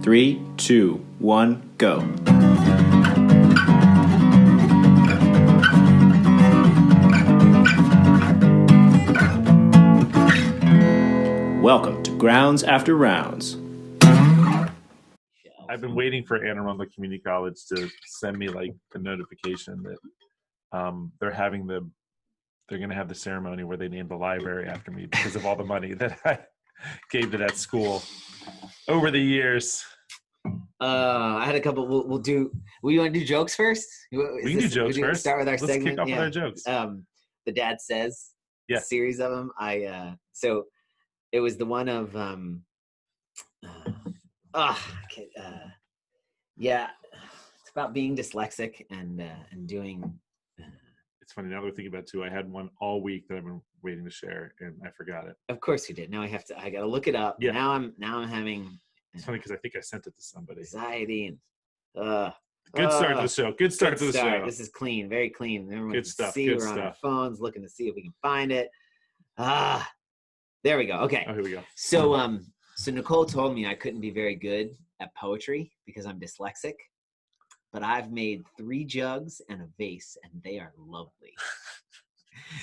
3, 2, 1, go. Welcome to Grounds After Rounds. I've been waiting for Anne Arundel Community College to send me like a notification that they're going to have the ceremony where they name the library after me because of all the money that I gave to that school over the years. I had a couple. We'll you want to do jokes first? We can do jokes first. Start with our Let's segment. kick off with our jokes. The Dad Says series of them. So it was the one of it's about being dyslexic and doing. It's funny now that I think about it too. I had one all week that I've been waiting to share, and I forgot it. Of course you did. Now I got to look it up. Yeah. Now I'm having. It's funny because I think I sent it to somebody. Anxiety and. Good start to the show. Good start to the show. This is clean, very clean. Everyone good stuff. See, good we're stuff. on our phones looking to see if we can find it. There we go. Okay. Oh, here we go. So Nicole told me I couldn't be very good at poetry because I'm dyslexic, but I've made 3 jugs and a vase, and they are lovely.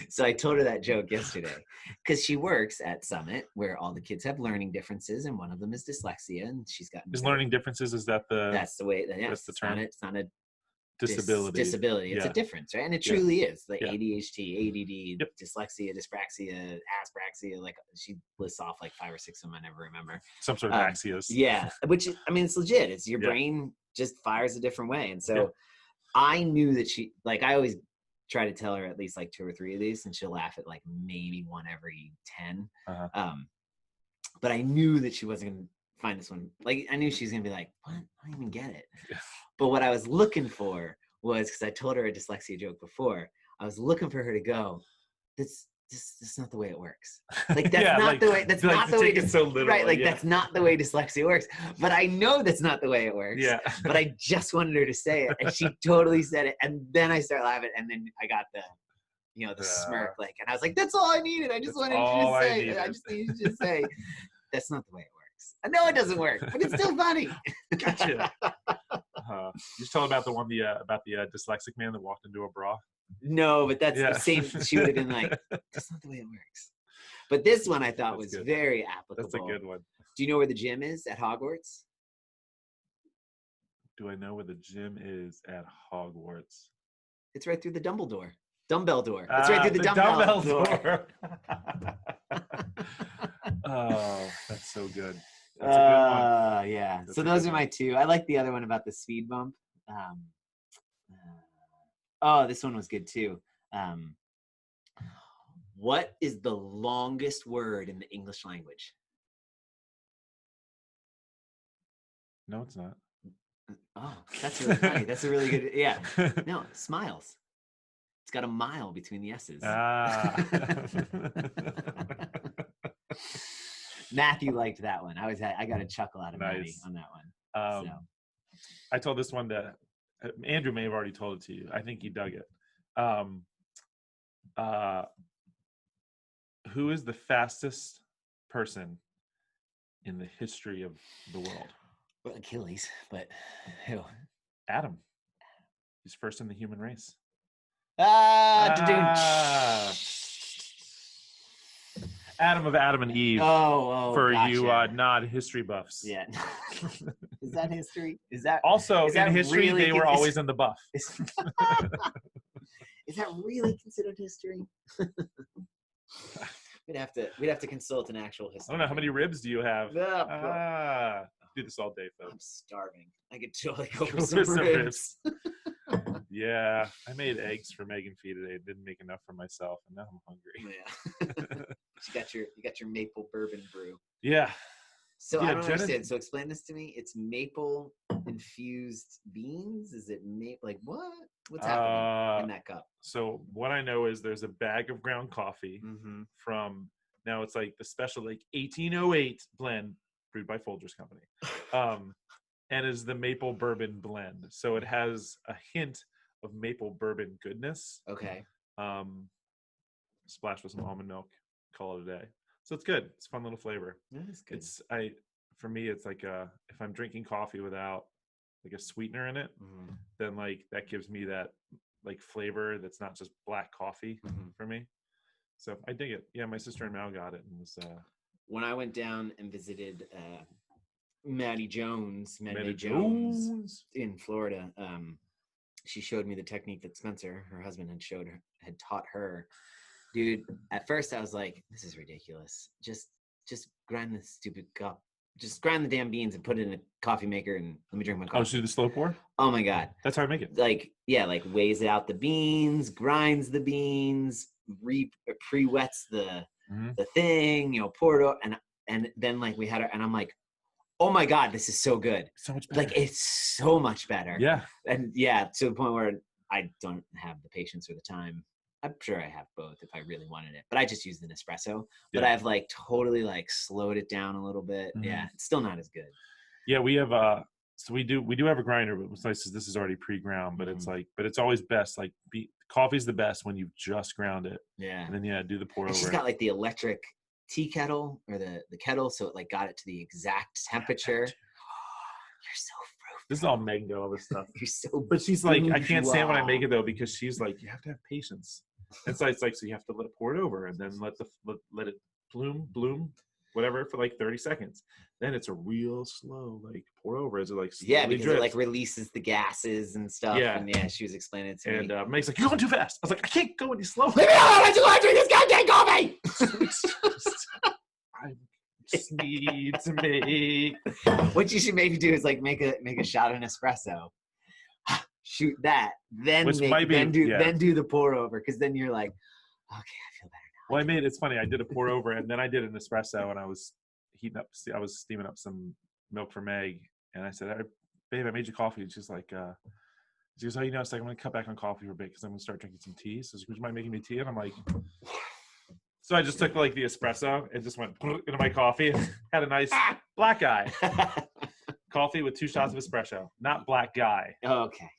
So I told her that joke yesterday because she works at Summit where all the kids have learning differences, and one of them is dyslexia, and she's got. Is learning differences? Is that the? That's the way. Yeah, that's the term. It's not a disability. Disability. It's a difference, right? And it truly is. Like ADHD, ADD, dyslexia, dyspraxia, aspraxia. Like she lists off like 5 or 6 of them. I never remember. Some sort of axios. Yeah, which I mean, it's legit. It's your brain just fires a different way, and so I knew that she like. I always try to tell her at least like 2 or 3 of these, and she'll laugh at like maybe one every 10. But I knew that she wasn't gonna find this one. Like I knew she's gonna be like, "What? I don't even get it." But what I was looking for was because I told her a dyslexia joke before. I was looking for her to go, "This is not the way it works. Like that's not the way. That's not the way. So literal, right? Like that's not the way dyslexia works. But I know that's not the way it works. Yeah. But I just wanted her to say it, and she totally said it. And then I started laughing, and then I got the smirk, like, and I was like, "That's all I needed. I just wanted you to say. I just needed you to say, that's not the way it works. I know it doesn't work, but it's still funny." Gotcha. You just tell about the one about the dyslexic man that walked into a bra. No, but that's the same. She would have been like, "That's not the way it works." But this one I thought was very applicable. That's a good one. Do you know where the gym is at Hogwarts? Do I know where the gym is at Hogwarts? It's right through the dumbbell door. It's right through the dumbbell door. Oh, that's so good. That's a good one. Yeah. That's so those are my 2. I like the other one about the speed bump. This one was good too. What is the longest word in the English language? No, it's not. Oh, that's really funny. That's a really good. Yeah. No, smiles. It's got a mile between the S's. Matthew liked that one. I got a chuckle out of Matty on that one. I told this one to Andrew. May have already told it to you. I think he dug it. Who is the fastest person in the history of the world? Well, Achilles, but who? Adam. He's first in the human race. Adam of Adam and Eve. For gotcha. you non-history buffs. Yeah. Is that history? Is that also is that in history? Really they were always in the buff. Is that really considered history? We'd have to consult an actual history. I don't know, how many ribs do you have? Do this all day, folks. I'm starving. I could totally go for some ribs. Yeah, I made eggs for Megan Fee today. Didn't make enough for myself, and now I'm hungry. Yeah. You got your maple bourbon brew. Yeah. So I don't understand. So explain this to me. It's maple infused beans. Is it maple? Like what? What's happening in that cup? So what I know is there's a bag of ground coffee from now. It's like the special 1808 blend brewed by Folgers Company, and is the maple bourbon blend. So it has a hint of maple bourbon goodness. Okay. Splash with some almond milk. Call it a day. So it's good. It's a fun little flavor. That is good. for me, it's like if I'm drinking coffee without like a sweetener in it, then like that gives me that like flavor that's not just black coffee for me. So I dig it. Yeah, my sister and Mal got it and was when I went down and visited Maddie Jones in Florida, she showed me the technique that Spencer, her husband, had taught her. Dude, at first I was like, this is ridiculous. Just grind the stupid cup. Just grind the damn beans and put it in a coffee maker and let me drink my coffee. Oh, so the slow pour? Oh my God. That's how I make it. Like, yeah, like weighs out the beans, grinds the beans, pre-wets the thing, pour it up, and then like we had and I'm like, oh my God, this is so good. So much better. Like it's so much better. Yeah. And yeah, to the point where I don't have the patience or the time. I'm sure I have both if I really wanted it, but I just used an espresso. But I've like totally like slowed it down a little bit. Yeah, it's still not as good. Yeah, we have so we do have a grinder, but what's nice is this is already pre-ground, but it's like, but it's always best. Like coffee's the best when you've just ground it. Yeah. And then do the pour over. She's got like the electric tea kettle or the kettle, so it like got it to the exact temperature. You're so fruity. This is all Megan, all this stuff. You're so. But she's like, I can't stand when I make it though, because she's like, you have to have patience. And so it's like, so you have to pour it over and then let it bloom, whatever, for like 30 seconds. Then it's a real slow, like pour over as it like because drips. it like releases the gases and stuff. Yeah. And yeah, she was explaining it to me. And Meg's like, you're going too fast. I was like, I can't go any slower. Leave me alone! I just want to drink this goddamn coffee! I just need to make. What you should maybe do is like make a shot of an espresso. Shoot that, then do the pour over, because then you're like, okay, I feel better now. Well, it's funny. I did a pour over and then I did an espresso, and I was steaming up some milk for Meg, and I said, babe, I made you coffee. And she's like, she goes, oh, it's like, I'm gonna cut back on coffee for a bit because I'm gonna start drinking some tea. So she goes, would you mind making me tea? And I'm like, so I just took like the espresso and just went into my coffee and had a nice black guy coffee with 2 shots of espresso, not black guy. Oh, okay.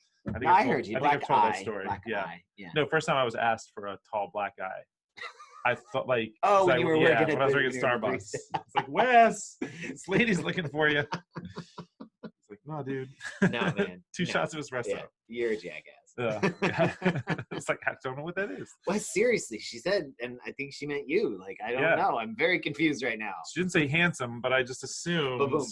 I heard you. I think I've told that story. Yeah. No, first time I was asked for a tall black guy. I thought like, when you were working when I was working at Starbucks. It's like, Wes, this lady's looking for you. It's like, no, dude. No, man. 2 shots of espresso. Yeah, you're a jackass. It's like, I don't know what that is. Well, seriously, she said, and I think she meant you. Like, I don't know. I'm very confused right now. She didn't say handsome, but I just assumed. Boom.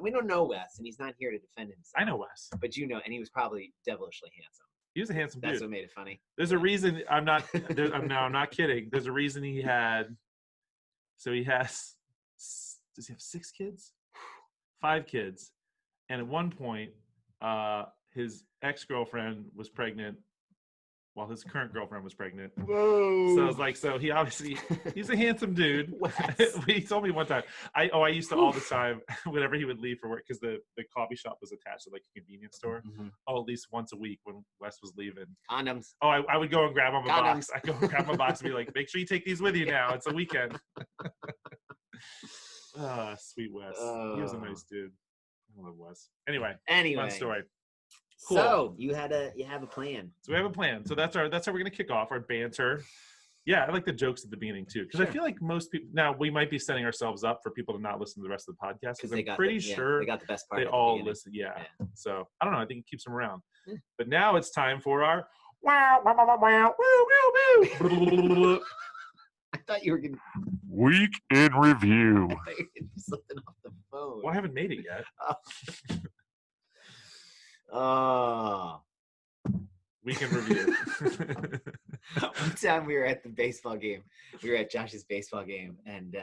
We don't know Wes, and he's not here to defend himself. I know Wes. But and he was probably devilishly handsome. He was a handsome dude. That's what made it funny. There's a reason. I'm not kidding. There's a reason he has. Does he have 6 kids? 5 kids. And at one point, his ex-girlfriend was pregnant while his current girlfriend was pregnant. Whoa. So I was like, he's a handsome dude. He told me one time. I used to all the time, whenever he would leave for work, because the coffee shop was attached to like a convenience store. At least once a week when Wes was leaving. Condoms. Oh, I would go and grab him a box. I go and grab him a box and be like, make sure you take these with you now. It's a weekend. Sweet Wes. He was a nice dude. I love Wes. Anyway. Fun story. Cool. So you have a plan. So we have a plan. So that's how we're gonna kick off our banter. Yeah, I like the jokes at the beginning too, because I feel like most people now we might be setting ourselves up for people to not listen to the rest of the podcast because I'm pretty sure they got the best part. They all listen. Yeah. So I don't know. I think it keeps them around. But now it's time for our wow wow wow wow woo woo. I thought you were gonna week in review. I thought you were gonna do something off the phone. Well, I haven't made it yet. Oh. Week in review. One time we were at the baseball game. We were at Josh's baseball game, and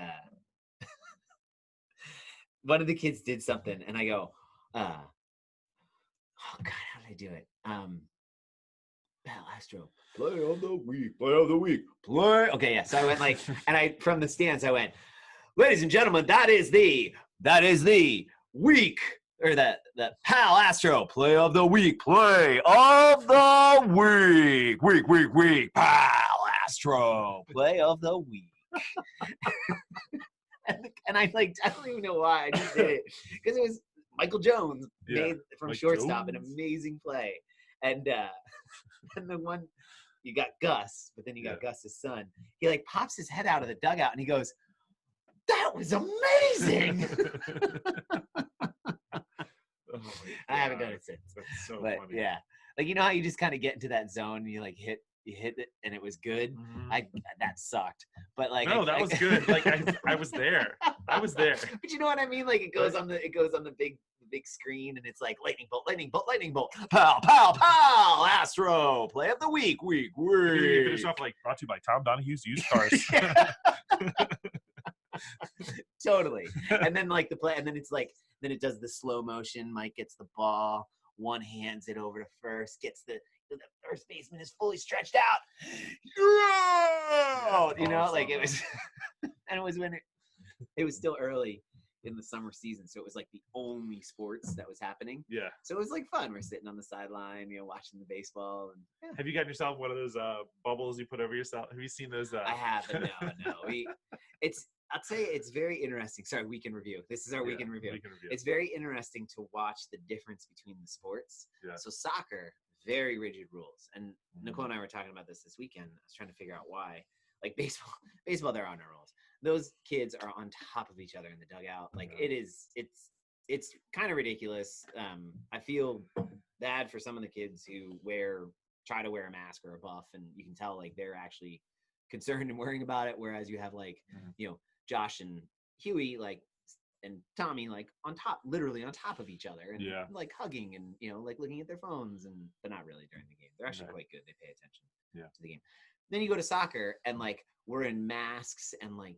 one of the kids did something, and I go, oh God, how did I do it? Bell Astro, play of the week, play. Okay, yeah. So I went like, and from the stands, I went, ladies and gentlemen, that is the week. Or the Pal Astro play of the week, Pal Astro play of the week. and I don't even know why I just did it, because it was Michael Jones made from Mike shortstop Jones. An amazing play, and the one you got Gus, but then you got Gus's son. He like pops his head out of the dugout and he goes, "That that was amazing. Oh I haven't done it since. That's so But funny. yeah, like, you know how you just kind of get into that zone and you like hit it and it was good. Mhm. That sucked, but like No, that was good. Like I was there. I was there. But you know what I mean? Like it goes on the big screen and it's like lightning bolt, pow, pow, pow, Astro play of the week. You finish off like brought to you by Tom Donahue's used cars. Totally. And then like the play, and then it's like, then it does the slow motion. Mike gets the ball, one hands it over to first, gets the first baseman is fully stretched out. Yeah, You know, like it awesome. was, and it was when it was still early in the summer season, so it was like the only sports that was happening. Yeah. So it was like fun. We're sitting on the sideline, you know, watching the baseball. And yeah. Have you gotten yourself one of those bubbles you put over yourself? Have you seen those? I have, but no. I'll tell you, it's very interesting. Sorry, weekend review. This is our weekend review. It's very interesting to watch the difference between the sports. Yeah. So soccer, very rigid rules. And Nicole and I were talking about this weekend. I was trying to figure out why. Like baseball, there are no rules. Those kids are on top of each other in the dugout. Like it's kind of ridiculous. I feel bad for some of the kids who try to wear a mask or a buff, and you can tell like they're actually concerned and worrying about it. Whereas you have like, you know, Josh and Huey, like, and Tommy, like literally on top of each other, and like hugging and, you know, like looking at their phones, but not really during the game. They're actually quite good. They pay attention to the game. Then you go to soccer and like we're in masks and like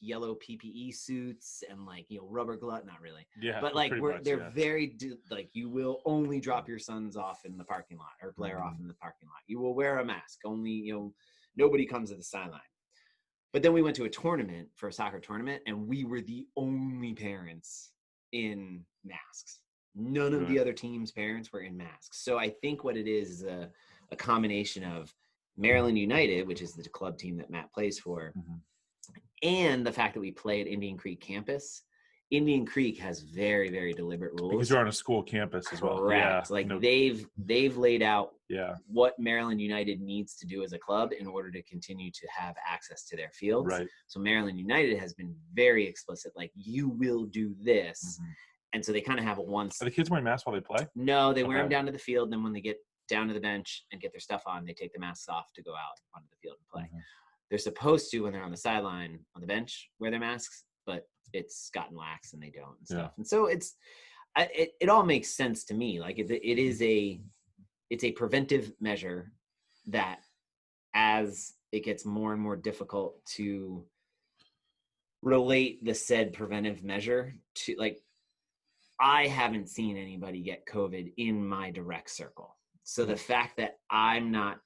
yellow PPE suits and like, you know, rubber glove, not really. Yeah. But like they're very like, you will only drop your sons off in the parking lot or Blair off in the parking lot. You will wear a mask. Only, you know, nobody comes to the sideline. But then we went to a soccer tournament, and we were the only parents in masks. None of the other team's parents were in masks. So I think what it is a combination of Maryland United, which is the club team that Matt plays for, and the fact that we play at Indian Creek campus. Indian Creek has very, very deliberate rules. Because you're on a school campus as well. Correct. Yeah, like they've laid out what Maryland United needs to do as a club in order to continue to have access to their fields. Right. So Maryland United has been very explicit, like, you will do this. And so they kind of have a once. Are the kids wearing masks while they play? No, they wear them down to the field. And then when they get down to the bench and get their stuff on, they take the masks off to go out onto the field and play. They're supposed to, when they're on the sideline on the bench, wear their masks, but it's gotten lax and they don't and stuff. And so it all makes sense to me. Like it's a preventive measure that, as it gets more and more difficult to relate the said preventive measure to, like, I haven't seen anybody get COVID in my direct circle. So the fact that I'm not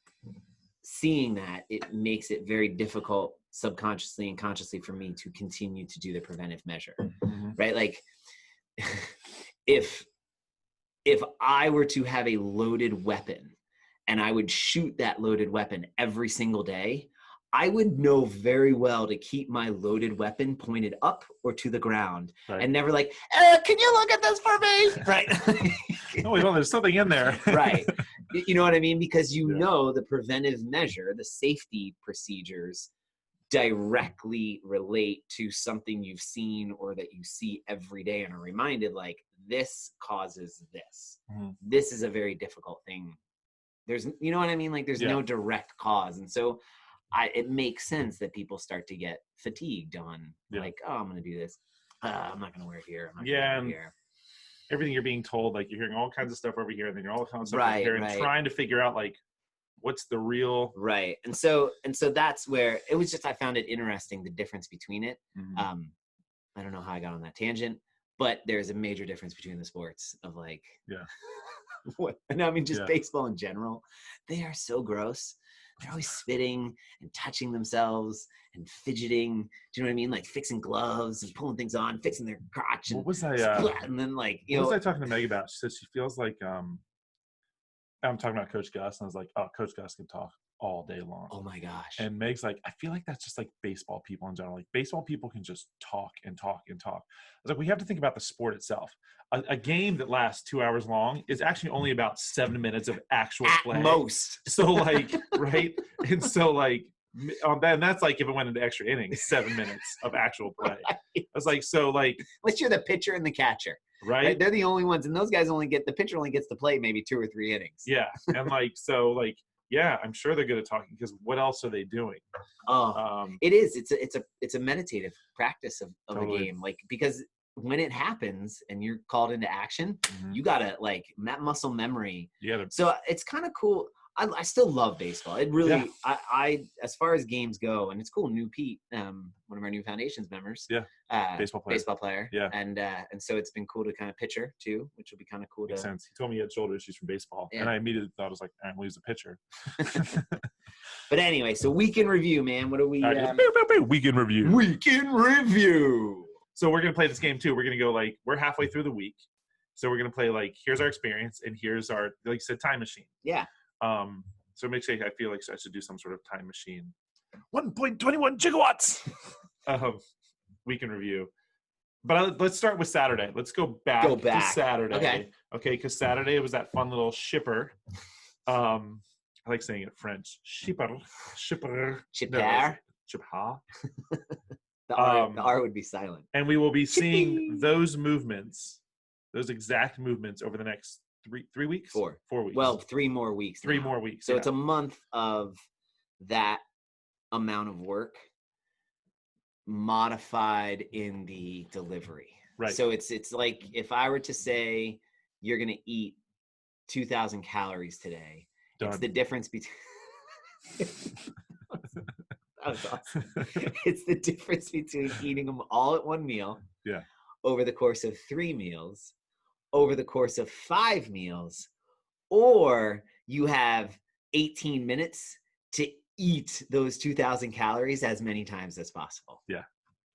seeing that, it makes it very difficult subconsciously and consciously for me to continue to do the preventive measure, right? Like if I were to have a loaded weapon and I would shoot that loaded weapon every single day, I would know very well to keep my loaded weapon pointed up or to the ground, and never like, can you look at this for me? Right. Oh, well, there's something in there. Right. You know what I mean? Because you know the preventive measure, the safety procedures directly relate to something you've seen or that you see every day and are reminded, like, this causes this. This is a very difficult thing. There's, you know what I mean? Like, there's no direct cause. And so it makes sense that people start to get fatigued on like, oh, I'm going to do this. I'm not going to wear it here. I'm not going to wear it here. Everything you're being told, like, you're hearing all kinds of stuff over here, and then you're all kinds of stuff over here, and trying to figure out, like, what's the real and so that's where it was just, I found it interesting, the difference between it. I don't know how I got on that tangent, but there's a major difference between the sports of, like, and I mean just baseball in general. They are so gross. They're always spitting and touching themselves and fidgeting. Do you know what I mean? Like fixing gloves and pulling things on, fixing their crotch. And what was I? And then, like, what was I talking to Meg about? She said she feels like I'm talking about Coach Gus, and I was like, oh, Coach Gus can talk all day long. Oh my gosh. And Meg's like, I feel like that's just like baseball people in general. Like, baseball people can just talk and talk and talk. I was like, we have to think about the sport itself. A game that lasts 2 hours long is actually only about 7 minutes of actual play. Most. So, like, right? And so, like, And that's like if it went into extra innings, 7 minutes of actual play. Right. I was like, so like, unless you're the pitcher and the catcher, right? They're the only ones, and those guys the pitcher only gets to play maybe 2 or 3 innings. Yeah, and like so like. Yeah, I'm sure they're good at talking because what else are they doing? It is. It's a meditative practice of totally. A game, like because when it happens and you're called into action, you gotta like that muscle memory. Yeah. So it's kind of cool. I still love baseball. It really, I as far as games go, and it's cool. New Pete, one of our new foundations members, baseball player, and so it's been cool to kind of pitcher too, which will be kind of cool. Makes sense. He told me he had shoulder issues from baseball, and I immediately thought I was like, I'm gonna lose a pitcher. But anyway, so week in review, man. What do we? Week in review. Week in review. So we're gonna play this game too. We're gonna go like we're halfway through the week, so we're gonna play like here's our experience and here's our like you said time machine. Yeah. So it makes me, I feel like I should do some sort of time machine. 1.21 gigawatts. Week in review. But let's start with Saturday. Let's go back to Saturday. Okay, because Saturday was that fun little shipper. I like saying it French. Shipper. No, Shipper. The R would be silent. And we will be seeing those movements, those exact movements over the next 3 weeks? 4 weeks. Well, 3 more weeks. 3 more weeks. So it's a month of that amount of work modified in the delivery. Right. So it's like if I were to say you're going to eat 2,000 calories today, Done. It's the difference between that was awesome. It's the difference between eating them all at one meal over the course of 3 meals, over the course of 5 meals, or you have 18 minutes to eat those 2,000 calories as many times as possible. Yeah.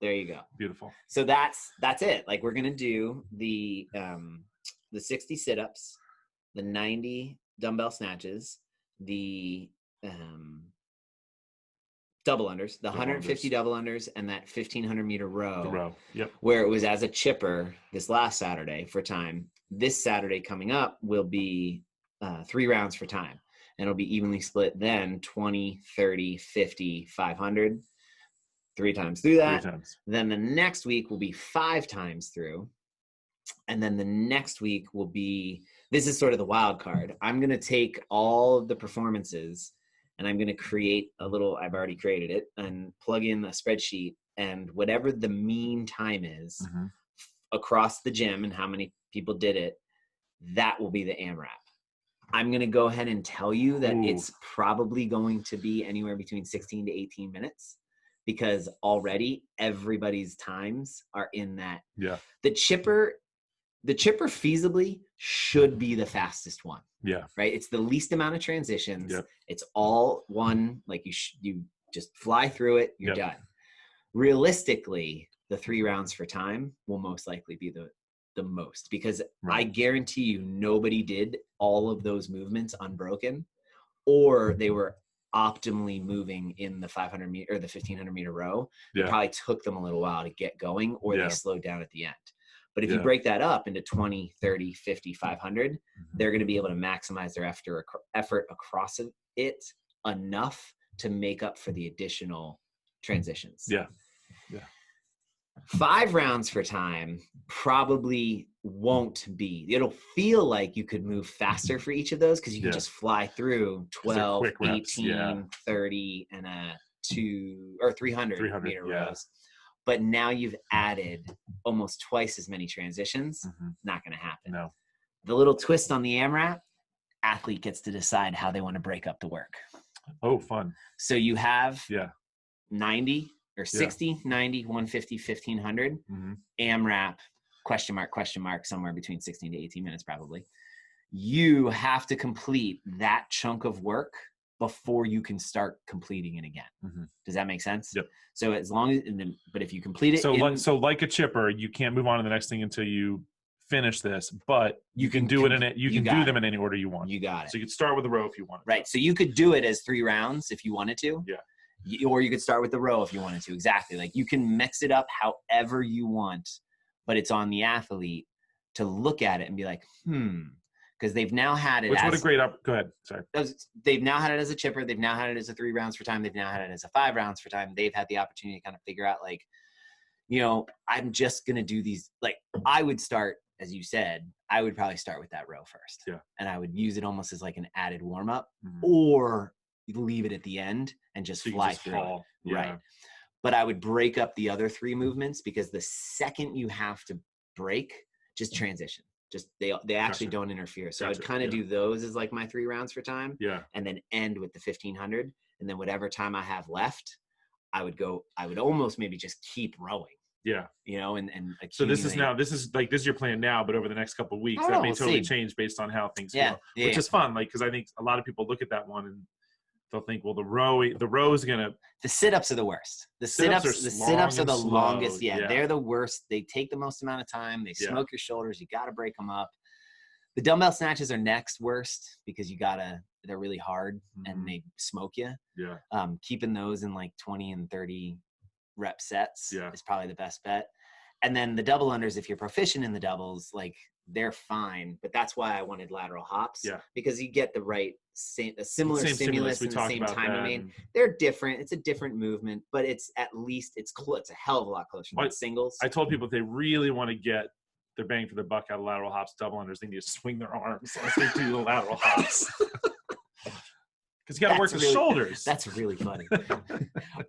There you go. Beautiful. So that's it. Like we're going to do the 60 sit-ups, the 90 dumbbell snatches, the double unders, the 150 double unders, and that 1,500 meter row. The row. Yep. Where it was as a chipper this last Saturday for time. This Saturday coming up will be 3 rounds for time. And it'll be evenly split then 20, 30, 50, 500. 3 times through that. 3 times. Then the next week will be 5 times through. And then the next week will be, this is sort of the wild card. I'm going to take all of the performances and I'm going to create a little, I've already created it, and plug in a spreadsheet, and whatever the mean time is across the gym and how many people did it, that will be the AMRAP. I'm going to go ahead and tell you that it's probably going to be anywhere between 16 to 18 minutes because already everybody's times are in that. Yeah. The chipper feasibly should be the fastest one. Yeah. Right. It's the least amount of transitions. Yep. It's all one, like you just fly through it. You're done. Realistically, the 3 rounds for time will most likely be the most, because I guarantee you nobody did all of those movements unbroken, or they were optimally moving in the 500 meter or the 1,500 meter row. It probably took them a little while to get going, or they slowed down at the end. But if you break that up into 20, 30, 50, 500, they're going to be able to maximize their effort across it enough to make up for the additional transitions. Yeah. Yeah. 5 rounds for time probably won't be. It'll feel like you could move faster for each of those because you can just fly through 12, 18, 30, and 300 meter rows. But now you've added almost twice as many transitions. Not going to happen. No. The little twist on the AMRAP, athlete gets to decide how they want to break up the work. Oh, fun. So you have 90 or 60, 90, 150, 1,500. AMRAP, question mark, somewhere between 16 to 18 minutes probably. You have to complete that chunk of work before you can start completing it again. Does that make sense? Yep. So as long as, but if you complete it. So like a chipper, you can't move on to the next thing until you finish this, but you can do it in it. You can do them in any order you want. You got it. So you could start with the row if you want. Right. So you could do it as 3 rounds if you wanted to. Yeah. Or you could start with the row if you wanted to. Exactly. Like you can mix it up however you want, but it's on the athlete to look at it and be like, because they've now had it. What a great go ahead. Sorry. They've now had it as a chipper. They've now had it as a 3 rounds for time. They've now had it as a 5 rounds for time. They've had the opportunity to kind of figure out like, I'm just going to do these. Like I would start, as you said, I would probably start with that row first. Yeah. And I would use it almost as like an added warm up, or leave it at the end and just fly through it. Yeah. Right. But I would break up the other 3 movements, because the second you have to break, just transition. Just they actually don't interfere. So I'd kind of do those as like my 3 rounds for time. Yeah. And then end with the 1500. And then whatever time I have left, I would almost maybe just keep rowing. Yeah. And so this is your plan now, but over the next couple of weeks, that may totally change based on how things go, which is fun. Like, cause I think a lot of people look at that one and they'll think, well, the row is going to, the sit-ups are the worst. The sit-ups are the longest. Yeah, they're the worst. They take the most amount of time. They smoke your shoulders. You got to break them up. The dumbbell snatches are next worst, because they're really hard and they smoke you. Yeah. Keeping those in like 20 and 30 rep sets is probably the best bet. And then the double unders, if you're proficient in the doubles, like they're fine, but that's why I wanted lateral hops, because you get the right similar stimulus in the same time domain. They're different. It's a different movement, but it's at least it's a hell of a lot closer than singles. I told people if they really want to get their bang for the buck out of lateral hops, double unders, they need to swing their arms as they do the lateral hops. Because you got to work the shoulders. That's really funny.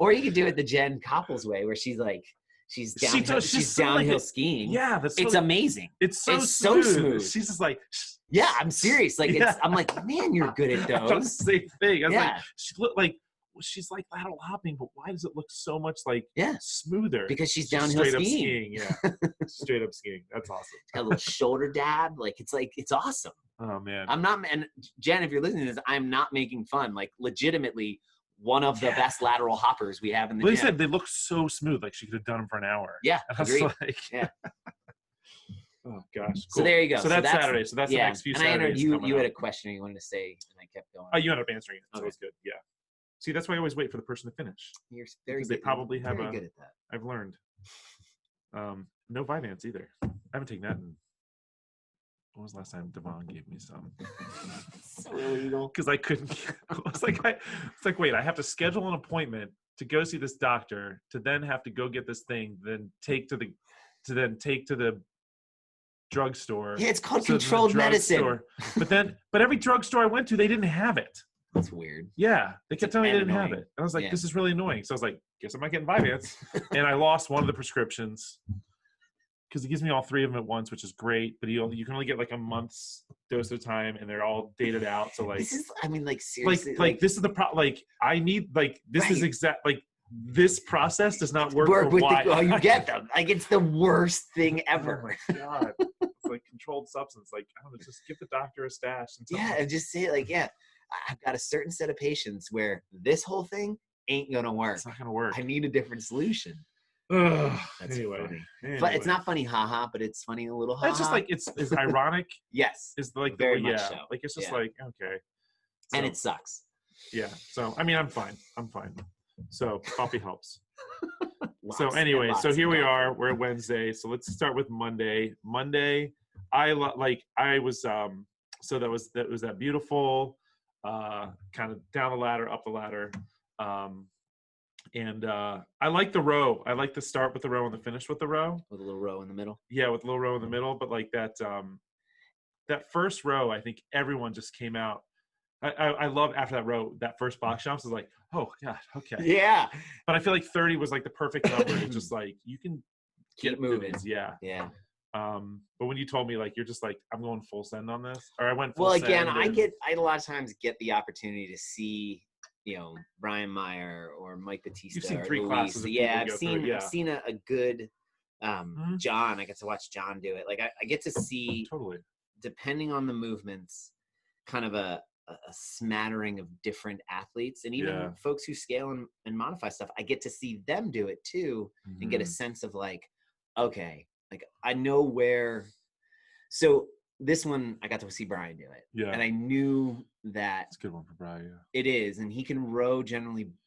Or you could do it the Jen Koppel's way, where she's downhill skiing. Yeah, it's amazing. It's so smooth. She's just like, yeah, I'm serious. Like, I'm like, man, you're good at those. Same thing. I was like, she looked like she's like lateral hopping, but why does it look so much like smoother? Because she's downhill skiing. Yeah, straight up skiing. That's awesome. She's got a little shoulder dab. Like it's awesome. Oh man, I'm not. And Jen, if you're listening to this, I'm not making fun. Like legitimately, one of the best lateral hoppers we have in the gym. They said they look so smooth. Like she could have done them for an hour. Yeah, agreed. Yeah. Oh gosh. Cool. So there you go. So that's Saturday. So that's the next few Saturdays. And you had a question you wanted to say, and I kept going. Oh, you ended up answering it. So it's good. Yeah. See, that's why I always wait for the person to finish. You're very good. They probably have very good at that. I've learned. No Vyvanse either. I haven't taken that in. When was the last time Devon gave me some? So illegal. Because I couldn't. It's like, wait, I have to schedule an appointment to go see this doctor, to then have to go get this thing, then take to the drugstore. Yeah, it's called controlled medicine. But every drugstore I went to, they didn't have it. That's weird. Yeah, they kept telling me they didn't have it. And I was like, this is really annoying. So I was like, guess I'm not getting Vyvanse. And I lost one of the prescriptions, because he gives me all 3 of them at once, which is great. But you can only get like a month's dose at a time, and they're all dated out. So like, this is, I mean, like seriously, like this is the like I need this is exact like this process does not work with why you get them. Like it's the worst thing ever. Oh my god, it's like controlled substance. Like I don't know, just give the doctor a stash. And just say it like, I've got a certain set of patients where this whole thing ain't gonna work. It's not gonna work. I need a different solution. That's funny. But it's not funny, haha. But it's funny, a little haha. It's just like it's ironic. Yes, it's like very much so. Like it's just like okay, and it sucks. Yeah. So I mean, I'm fine. So coffee helps. So anyway, so here we are. We're at Wednesday. So let's start with Monday. I was so that was that beautiful kind of down the ladder, up the ladder. And I like the row. I like to start with the row and the finish with the row. With a little row in the middle. Yeah, with a little row in the middle. But like that first row, I think everyone just came out. I love after that row, that first box jumps is like, oh God, okay. Yeah. But I feel like 30 was like the perfect number. It's just like you can keep moving. Yeah. Yeah. But when you told me like you're just like I'm going full send on this, or I went full send. Well, again, I a lot of times get the opportunity to see, Brian Meyer or Mike Batista. You've seen or 3 Luis. classes. Yeah, I've seen a good John. I get to watch John do it. Like I get to see totally, depending on the movements, kind of a smattering of different athletes, and even folks who scale and modify stuff. I get to see them do it too, and get a sense of like, okay, like I know where. So this one, I got to see Brian do it. Yeah. And I knew that it's a good one for Brian. Yeah. It is. And he can row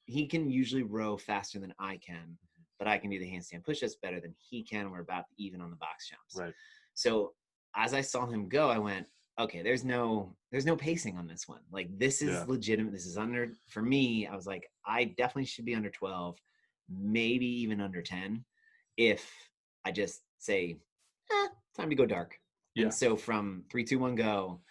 he can usually row faster than I can, but I can do the handstand push-ups better than he can. We're about even on the box jumps. Right. So as I saw him go, I went, okay, there's no pacing on this one. Like, this is legitimate. This is under, for me, I was like, I definitely should be under 12, maybe even under 10, if I just say, time to go dark. And so from 3, 2, 1, go,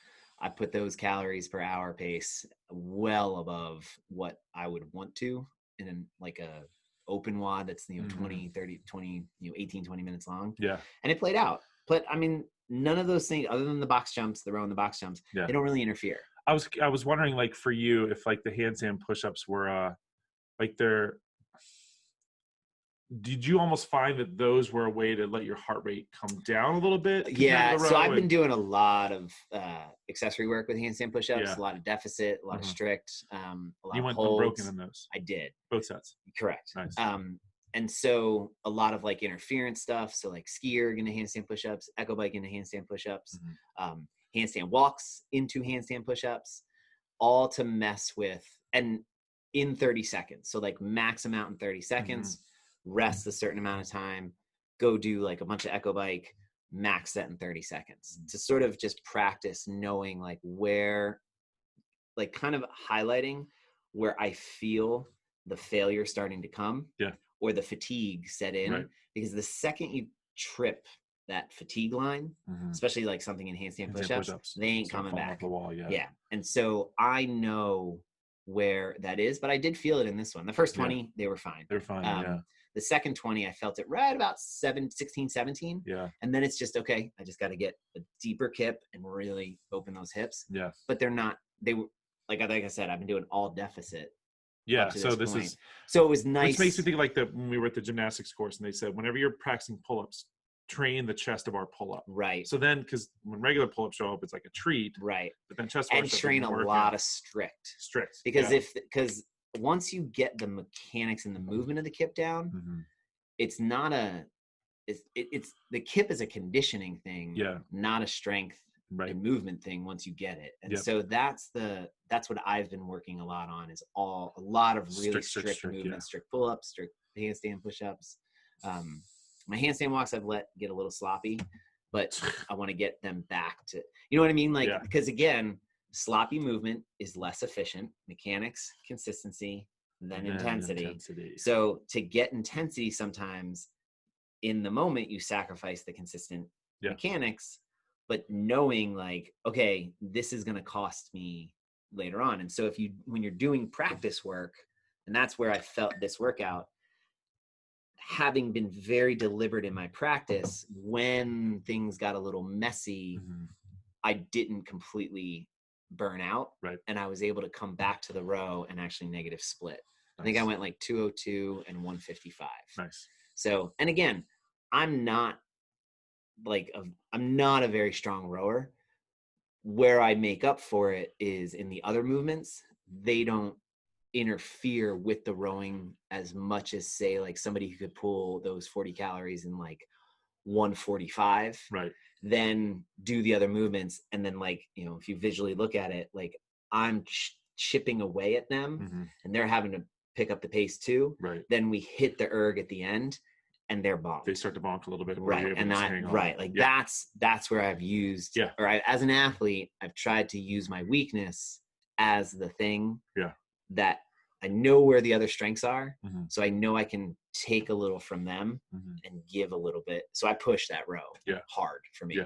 I put those calories per hour pace well above what I would want to in like a open WOD that's, 20, 30, 20, 18, 20 minutes long. Yeah. And it played out. But I mean, none of those things, other than the box jumps, the row and the box jumps, they don't really interfere. I was wondering, like, for you, if like the handstand push-ups were like did you almost find that those were a way to let your heart rate come down a little bit? Yeah. So I've been doing a lot of accessory work with handstand push-ups, a lot of deficit, a lot of strict, a lot you of went holds. unbroken in those. I did. Both sets. Correct. Nice. And so a lot of like interference stuff. So like ski erg into handstand push-ups, echo bike into handstand push-ups, handstand walks into handstand push-ups, all to mess with, and in 30 seconds. So like max amount in 30 seconds, rest a certain amount of time, go do like a bunch of echo bike, max that in 30 seconds to sort of just practice knowing like where, like kind of highlighting where I feel the failure starting to come. Or the fatigue set in, because the second you trip that fatigue line, especially like something in handstand push-ups, they ain't coming back. The wall, And so I know where that is, but I did feel it in this one. The first 20, they were fine. They're fine. The second 20, I felt it right about 16, 17. And then it's just, okay, I just got to get a deeper kip and really open those hips. But they're not, they were, like I said, I've been doing all deficit. So this is, so it was nice. Which makes me think like when we were at the gymnastics course and they said, whenever you're practicing pull-ups, train the chest of our pull-up. Right. So then, because when regular pull-ups show up, it's like a treat. Right. But then chest and train a lot of strict. Because because once you get the mechanics and the movement of the kip down, it's not it's the kip is a conditioning thing, not a strength and movement thing once you get it. And so that's what I've been working a lot on, is a lot of really strict movement, strict pull-ups, strict handstand push-ups. My handstand walks I've let get a little sloppy, but I want to get them back to, you know what I mean? Like, because again, sloppy movement is less efficient. Mechanics, consistency, then intensity. So to get intensity, sometimes in the moment you sacrifice the consistent mechanics, but knowing like, okay, this is going to cost me later on. And so when you're doing practice work, and that's where I felt this workout, having been very deliberate in my practice, when things got a little messy, I didn't completely burn out. And I was able to come back to the row and actually negative split. I think I went like 202 and 155. Nice. So, and again, I'm not a very strong rower. Where I make up for it is in the other movements. They don't interfere with the rowing as much as, say, like somebody who could pull those 40 calories in like 145, then do the other movements. And then, like, you know, if you visually look at it, like I'm chipping away at them and they're having to pick up the pace too. Then we hit the erg at the end and they're bonked. They start to bonk a little bit. That's where I've used, as an athlete, I've tried to use my weakness as the thing that I know where the other strengths are. So I know I can take a little from them and give a little bit. So I push that row hard for me.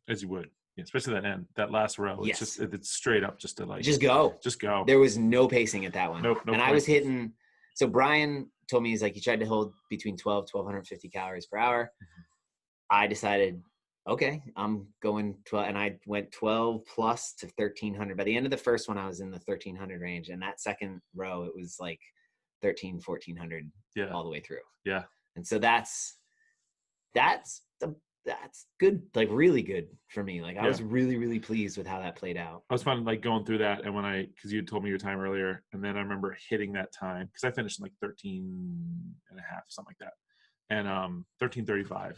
As you would. Especially that last row. It's just, it's straight up just to like, just go. There was no pacing at that one. Nope. And I was hitting, so Brian told me, he's like, he tried to hold between 1,250 calories per hour. I decided, okay, I'm going 12, and I went 12 plus to 1,300. By the end of the first one, I was in the 1,300 range, and that second row, it was like 1,400 all the way through. And so that's good, like really good for me. Like I was really, really pleased with how that played out. I was fun like going through that, and because you told me your time earlier, and then I remember hitting that time because I finished in like 13 and a half, something like that, and 13:35,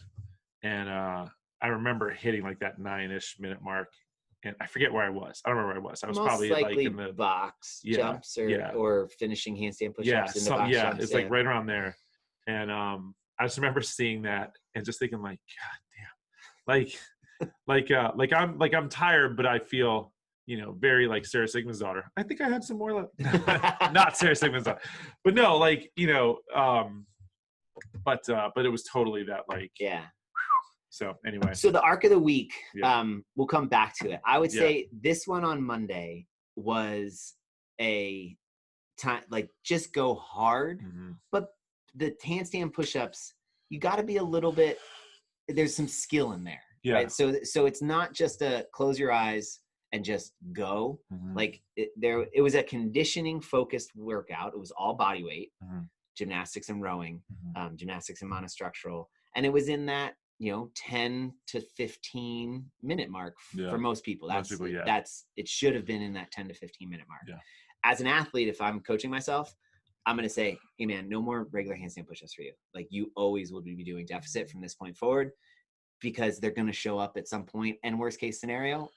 and I remember hitting like that 9-ish minute mark, and I forget where I was. I don't remember where I was. I was most probably likely like in the box jumps or finishing handstand push-ups. It's like right around there, and I just remember seeing that and just thinking like, God damn, like I'm tired, but I feel, very like Sarah Sigmund's daughter. I think I had some more left. Not Sarah Sigmund's daughter, but no, but it was totally that, like, Yeah. So anyway. So the arc of the week, Yeah. we'll come back to it. I would Yeah. say this one on Monday was a time, like, just go hard. Mm-hmm. But the handstand push-ups, you got to be a little bit, there's some skill in there. Yeah. Right. So it's not just a close your eyes and just go. Mm-hmm. Like it was a conditioning focused workout. It was all body weight, Mm-hmm. gymnastics and rowing, Mm-hmm. gymnastics and monostructural. And it was in that, 10 to 15 minute mark for most people. It should have been in that 10 to 15 minute mark. Yeah. As an athlete, if I'm coaching myself, I'm going to say, hey man, no more regular handstand push-ups for you. Like, you always will be doing deficit from this point forward, because they're going to show up at some point. And worst case scenario,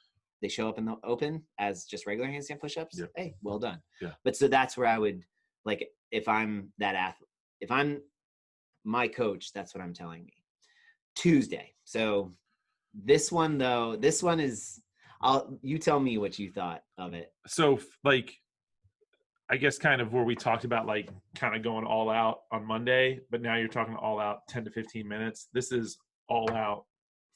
they show up in the open as just regular handstand push-ups. Yep. Hey, well done. Yeah. But so that's where I would, like, if I'm that athlete, if I'm my coach, that's what I'm telling me. Tuesday. So this one is, you tell me what you thought of it. So, like, I guess kind of where we talked about, like, kind of going all out on Monday, but now you're talking all out 10 to 15 minutes. This is all out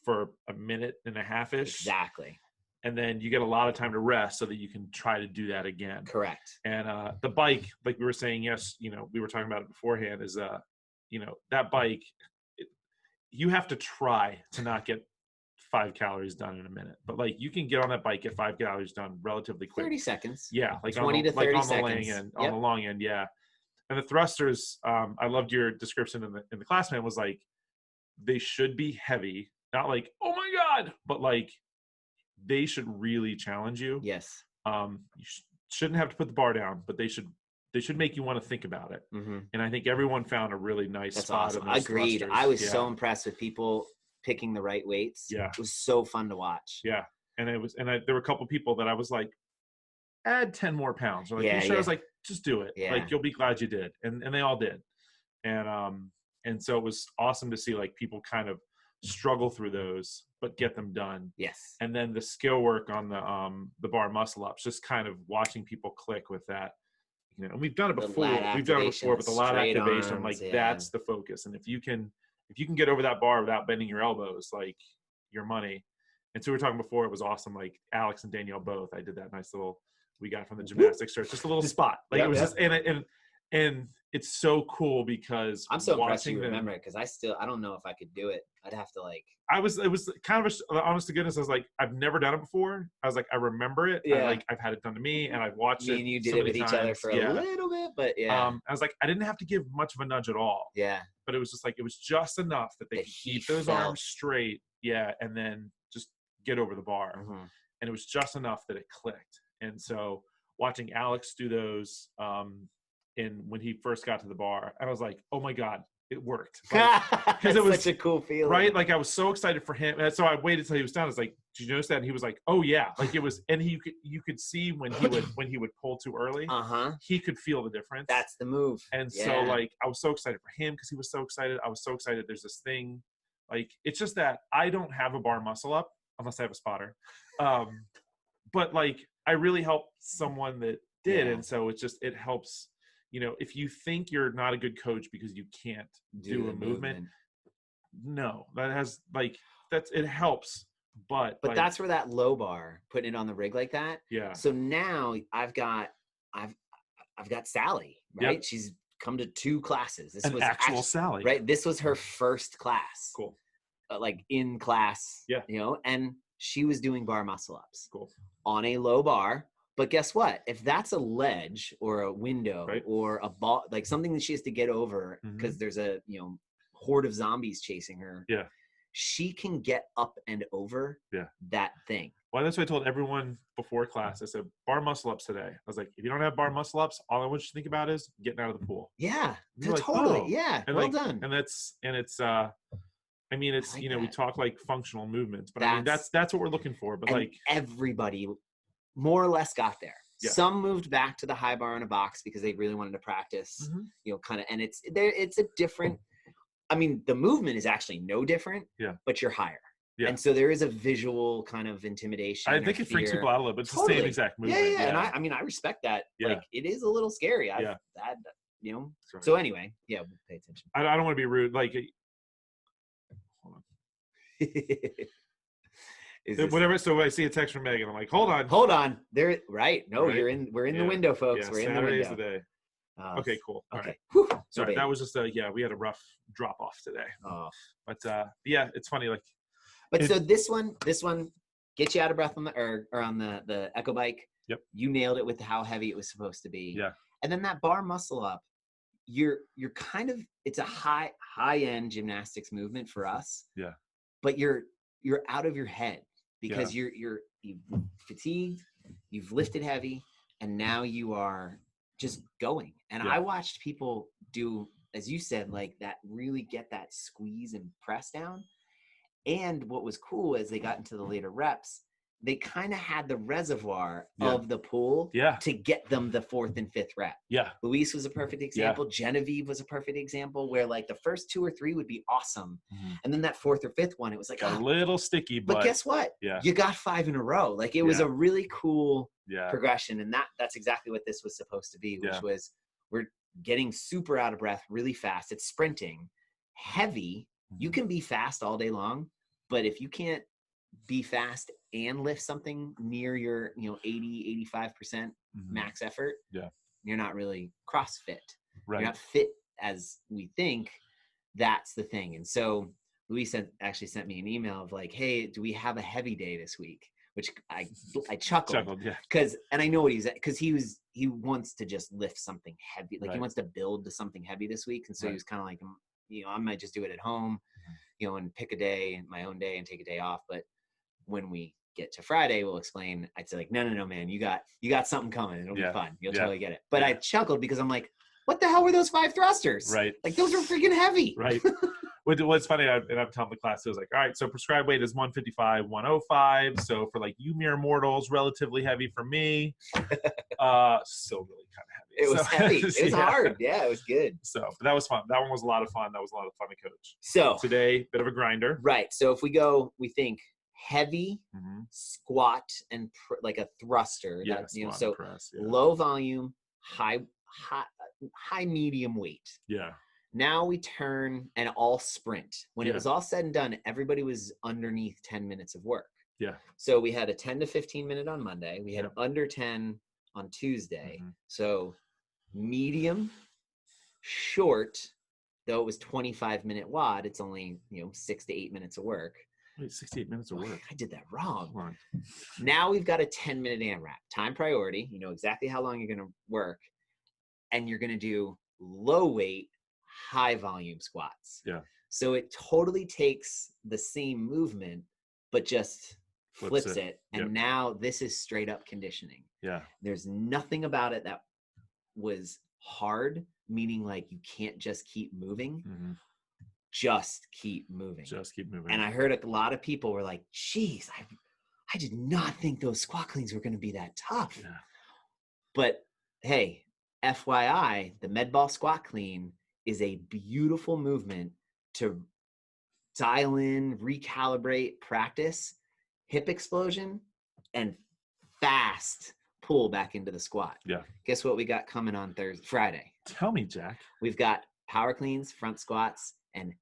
for a minute and a half-ish. Exactly. And then you get a lot of time to rest so that you can try to do that again. Correct. And the bike, like we were saying, yes, we were talking about it beforehand, is, that bike, you have to try to not get 5 calories done in a minute, but, like, you can get on that bike, get 5 calories done relatively quick. 30 seconds. Yeah. Like 20 to 30 seconds. On the long end. Yeah. And the thrusters, I loved your description in the class plan, was like, they should be heavy, not like, oh my God, but like, they should really challenge you. Yes. You shouldn't have to put the bar down, but they should make you want to think about it. Mm-hmm. And I think everyone found a really nice spot. Awesome. In those Agreed. thrusters. I was so impressed with people picking the right weights. Yeah. It was so fun to watch. Yeah. And there were a couple people that I was like, add 10 more pounds. Or like, I was like, just do it. Yeah. Like, you'll be glad you did. And they all did. And so it was awesome to see, like, people kind of struggle through those, but get them done. Yes. And then the skill work on the bar muscle ups, just kind of watching people click with that. And we've done it before. But the lat activation, arms, that's the focus. And if you can get over that bar without bending your elbows, like, your money. And so we were talking before, it was awesome. Like, Alex and Danielle both, I did that nice little, we got from the gymnastics church, just a little spot. Like, it was just, and it's so cool because I'm so impressed you remember it, because I don't know if I could do it. I'd have to, like, it was kind of honest to goodness. I was like, I've never done it before. I was like, I remember it. Yeah. I've had it done to me, and I've watched it. Me and you did it with each other for a little bit, but yeah. I was like, I didn't have to give much of a nudge at all. Yeah. But it was just like, it was just enough that they could keep those arms straight. Yeah. And then just get over the bar. Mm-hmm. And it was just enough that it clicked. And so watching Alex do those, and when he first got to the bar, I was like, oh my God, it worked. Because it was such a cool feeling. Right? Like, I was so excited for him. And so I waited till he was done. I was like, did you notice that? And he was like, oh yeah. Like, it was, and you could see when he would pull too early, he could feel the difference. That's the move. And so, like, I was so excited for him because he was so excited. I was so excited. There's this thing, like, it's just that I don't have a bar muscle up unless I have a spotter. But, like, I really helped someone that did. And so it helps. If you think you're not a good coach because you can't do a movement, no, it helps. But like, that's where that low bar, putting it on the rig like that. Yeah. So now I've got Sally, right? Yep. She's come to 2 classes. This was actual Sally, right? This was her first class. Cool. Like, in class. Yeah. And she was doing bar muscle ups. Cool. On a low bar. But guess what? If that's a ledge or a window or a ball, like something that she has to get over because there's a horde of zombies chasing her. Yeah. She can get up and over that thing. Well, that's what I told everyone before class. I said, bar muscle ups today. I was like, if you don't have bar muscle ups, all I want you to think about is getting out of the pool. Yeah. Totally. Like, yeah. And well done. And it's we talk like functional movements, but that's what we're looking for. But like, everybody more or less got there. Yeah. Some moved back to the high bar in a box because they really wanted to practice, and it's a different, the movement is actually no different, but you're higher. Yeah. And so there is a visual kind of intimidation. I think it freaks people out a little bit. It's the same exact movement. Yeah. And I mean, I respect that. Yeah. Like, it is a little scary. Yeah. You know. Right. So anyway, yeah, we'll pay attention. I don't want to be rude. Like, hold on. Whatever. So I see a text from Megan. I'm like, hold on. There, right? No, Right? We're in the window, folks. Yeah, We're in the Saturday's window. the day. Okay, cool. All Okay. right. Whew. Sorry, that was just we had a rough drop off today. Oh. But yeah, it's funny. Like, so this one gets you out of breath on the Echo bike. Yep. You nailed it with how heavy it was supposed to be. Yeah. And then that bar muscle up, you're kind of, it's a high end gymnastics movement for us. Yeah. But you're out of your head because you've fatigued, you've lifted heavy, and now you are just going. And I watched people do, as you said, like that, really get that squeeze and press down. And what was cool as they got into the later reps, they kind of had the reservoir of the pull to get them the 4th and 5th rep. Yeah. Luis was a perfect example. Genevieve was a perfect example where like the first 2 or 3 would be awesome. Mm-hmm. And then that 4th or 5th one, it was like a little sticky, but guess what? Yeah. You got 5 in a row. Like it was a really cool progression. And that's exactly what this was supposed to be, which was we're getting super out of breath really fast. It's sprinting, heavy. You can be fast all day long, but if you can't be fast and lift something near your 80-85% max effort, you're not really CrossFit. Right. You're not fit as we think. That's the thing. And so Luis actually sent me an email of like, hey, do we have a heavy day this week? Which I chuckled because, and I know what because he wants to just lift something heavy, like he wants to build to something heavy this week. And so he was kind of like, I might just do it at home, and pick a day, my own day, and take a day off. But when we get to Friday, we'll explain. I'd say like, no, man, you got something coming. It'll be fun. You'll totally get it. But I chuckled because I'm like, what the hell were those 5 thrusters? Right. Like those were freaking heavy. Right. What's funny, and I'm telling the class, it was like, all right, so prescribed weight is 155, 105. So for like you mere mortals, relatively heavy for me. Still really kind of heavy. It was heavy. It was hard. Yeah, it was good. So but that was fun. That one was a lot of fun. That was a lot of fun to coach. So today, bit of a grinder. Right. So if we think heavy squat and like a thruster. Yeah, so press, low volume, high medium weight. Yeah. Now we turn and all sprint. When it was all said and done, everybody was underneath 10 minutes of work. Yeah. So we had a 10 to 15 minute on Monday. We had under 10 on Tuesday. So medium, short, though it was 25-minute WOD, it's only 6 to 8 minutes of work. Wait, 68 minutes of work. I did that wrong. Now we've got a 10-minute AMRAP. Time priority. You know exactly how long you're going to work. And you're going to do low weight, high volume squats. Yeah. So it totally takes the same movement, but just flips it. And now this is straight up conditioning. Yeah. There's nothing about it that was hard, meaning like you can't just keep moving. Just keep moving. Just keep moving. And I heard a lot of people were like, geez, I did not think those squat cleans were going to be that tough. Yeah. But hey, FYI, the med ball squat clean is a beautiful movement to dial in, recalibrate, practice hip explosion and fast pull back into the squat. Yeah. Guess what we got coming on Friday? Tell me, Jack. We've got power cleans, front squats, and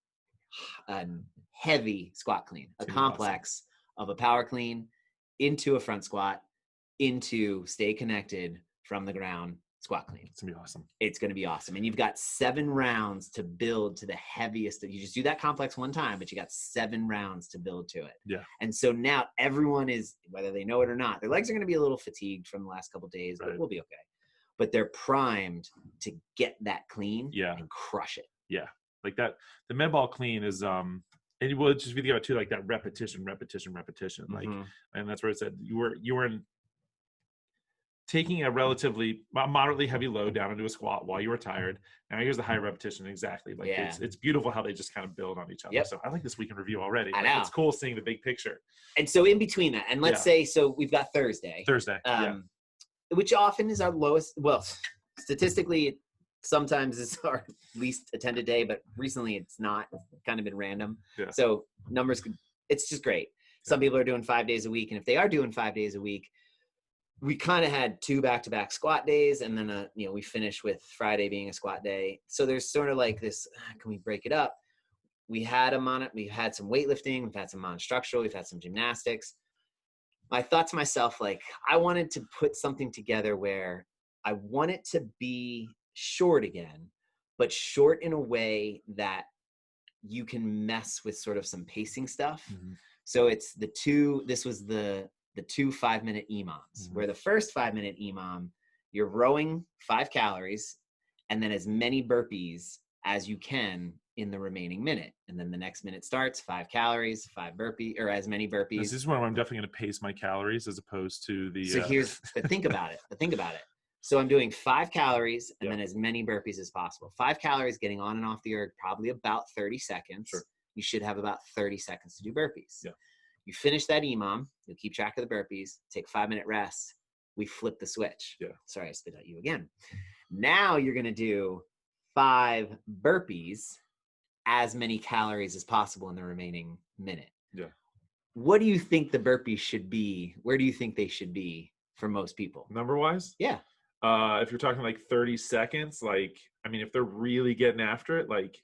heavy squat clean, a complex of a power clean into a front squat, into stay connected from the ground squat clean. It's gonna be awesome. It's gonna be awesome. And you've got 7 rounds to build to the heaviest. You just do that complex one time, but you got 7 rounds to build to it. Yeah. And so now everyone is, whether they know it or not, their legs are gonna be a little fatigued from the last couple of days, but we'll be okay. But they're primed to get that clean and crush it. Yeah. Like that, the med ball clean is and you will just think about too, like that repetition. Like, and that's where it said you were in taking a relatively moderately heavy load down into a squat while you were tired. Now here's the high repetition. Exactly. Like it's beautiful how they just kind of build on each other. Yep. So I like this weekend review already. I know. It's cool seeing the big picture. And so in between that, and let's say, so we've got Thursday, which often is our lowest. Well, statistically, sometimes it's our least attended day, but recently it's not. It's kind of been random. Yeah. So numbers could it's just great. Some people are doing 5 days a week. And if they are doing 5 days a week, we kind of had 2 back-to-back squat days. And then, we finish with Friday being a squat day. So there's sort of like this, can we break it up? We've had some weightlifting. We've had some non-structural. We've had some gymnastics. I thought to myself, like, I wanted to put something together where I want it to be short again, but short in a way that you can mess with sort of some pacing stuff. Mm-hmm. So it's this was the 2 5-minute EMOMs, where the first 5-minute EMOM, you're rowing 5 calories and then as many burpees as you can in the remaining minute. And then the next minute starts 5 calories, 5 burpees, or as many burpees. This is where I'm definitely going to pace my calories as opposed to the. So think about it. So I'm doing 5 calories and then as many burpees as possible. 5 calories getting on and off the erg, probably about 30 seconds. Sure. You should have about 30 seconds to do burpees. Yeah. You finish that EMOM, you'll keep track of the burpees, take 5-minute rest. We flip the switch. Yeah. Sorry, I spit at you again. Now you're going to do 5 burpees, as many calories as possible in the remaining minute. Yeah. What do you think the burpees should be? Where do you think they should be for most people? Number wise? Yeah. If you're talking like 30 seconds, like, I mean, if they're really getting after it, like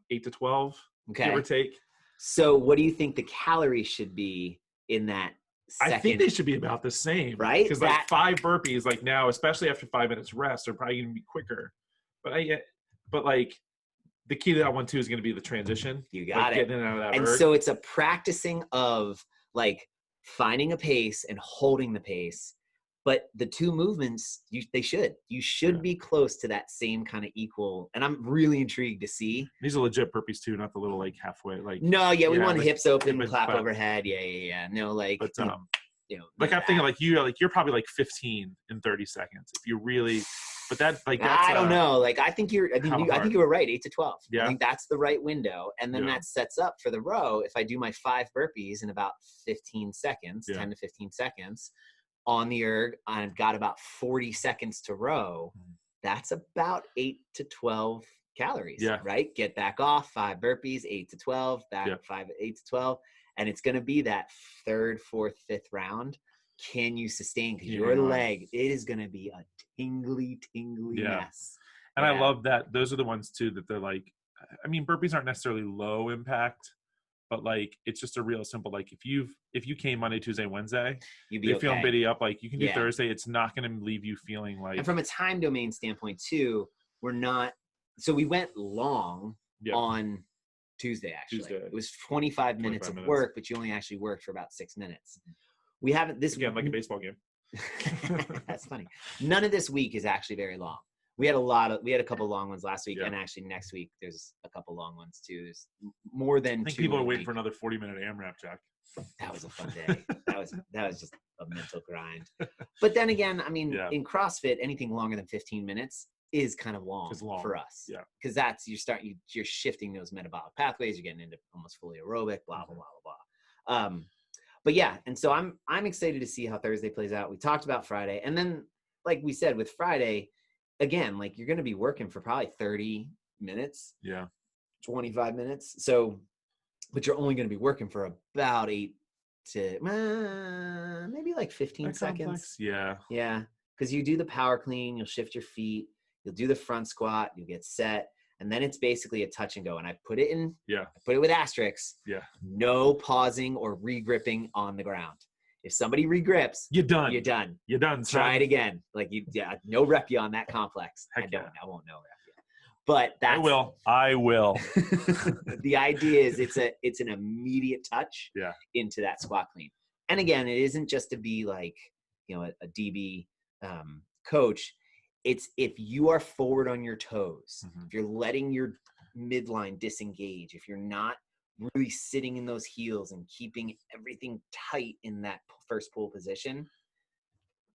8 to 12, give or take. So what do you think the calories should be in that second? I think they should be about the same. Right? Because like 5 burpees, like now, especially after 5 minutes rest, are probably going to be quicker. But like the key to that one too is going to be the transition. You got it. Getting in and out of that and erg. So it's a practicing of like finding a pace and holding the pace. But the 2 movements, you should be close to that same kind of equal. And I'm really intrigued to see. These are legit burpees too, not the little like halfway. Like No, we want like, hips open, clap but, overhead. Yeah. No, like, but like I'm thinking like you're probably like 15 in 30 seconds if you really. But that's I don't know. Like I think you were right. 8 to 12. Yeah. I think that's the right window. And then that sets up for the row. If I do my 5 burpees in about 15 seconds, 10 to 15 seconds on the erg, I've got about 40 seconds to row. That's about 8 to 12 calories. Yeah. Right. Get back off 5 burpees, 8 to 12, back 5, 8 to 12. And it's going to be that 3rd, 4th, 5th round. Can you sustain? Because your leg, it is going to be a tingly mess. And I love that. Those are the ones too that they're like, I mean, burpees aren't necessarily low impact, but like it's just a real simple, like if you came Monday, Tuesday, Wednesday, you're feeling bitty up, like you can do Thursday. It's not going to leave you feeling like. And from a time domain standpoint too, so we went long on Tuesday, actually. It was 25 minutes of work, but you only actually worked for about 6 minutes. We haven't this again like a baseball game. That's funny. None of this week is actually very long. We had a couple long ones last week, and actually next week there's a couple long ones too. There's more than I think 2 people are waiting for another 40-minute AMRAP, Jack. That was a fun day. that was just a mental grind. But then again, I mean, in CrossFit, anything longer than 15 minutes is kind of long for us. Yeah. Because that's you're shifting those metabolic pathways. You're getting into almost fully aerobic. Blah blah blah blah blah. But yeah, and so I'm excited to see how Thursday plays out. We talked about Friday, and then like we said with Friday, again, like you're going to be working for probably 30 minutes. Yeah. 25 minutes. So, but you're only going to be working for about 8 to maybe like 15 seconds. Complex. Yeah. Yeah. Because you do the power clean, you'll shift your feet, you'll do the front squat, you'll get set. And then it's basically a touch and go. And I put it with asterisks. Yeah. No pausing or regripping on the ground. If somebody regrips, you're done. You're done. You're done. Try it again. Like no rep you on that complex. I won't no rep you. But that's I will. The idea is it's an immediate touch into that squat clean. And again, it isn't just to be like, a DB coach. It's if you are forward on your toes, if you're letting your midline disengage, if you're not really sitting in those heels and keeping everything tight in that first pull position,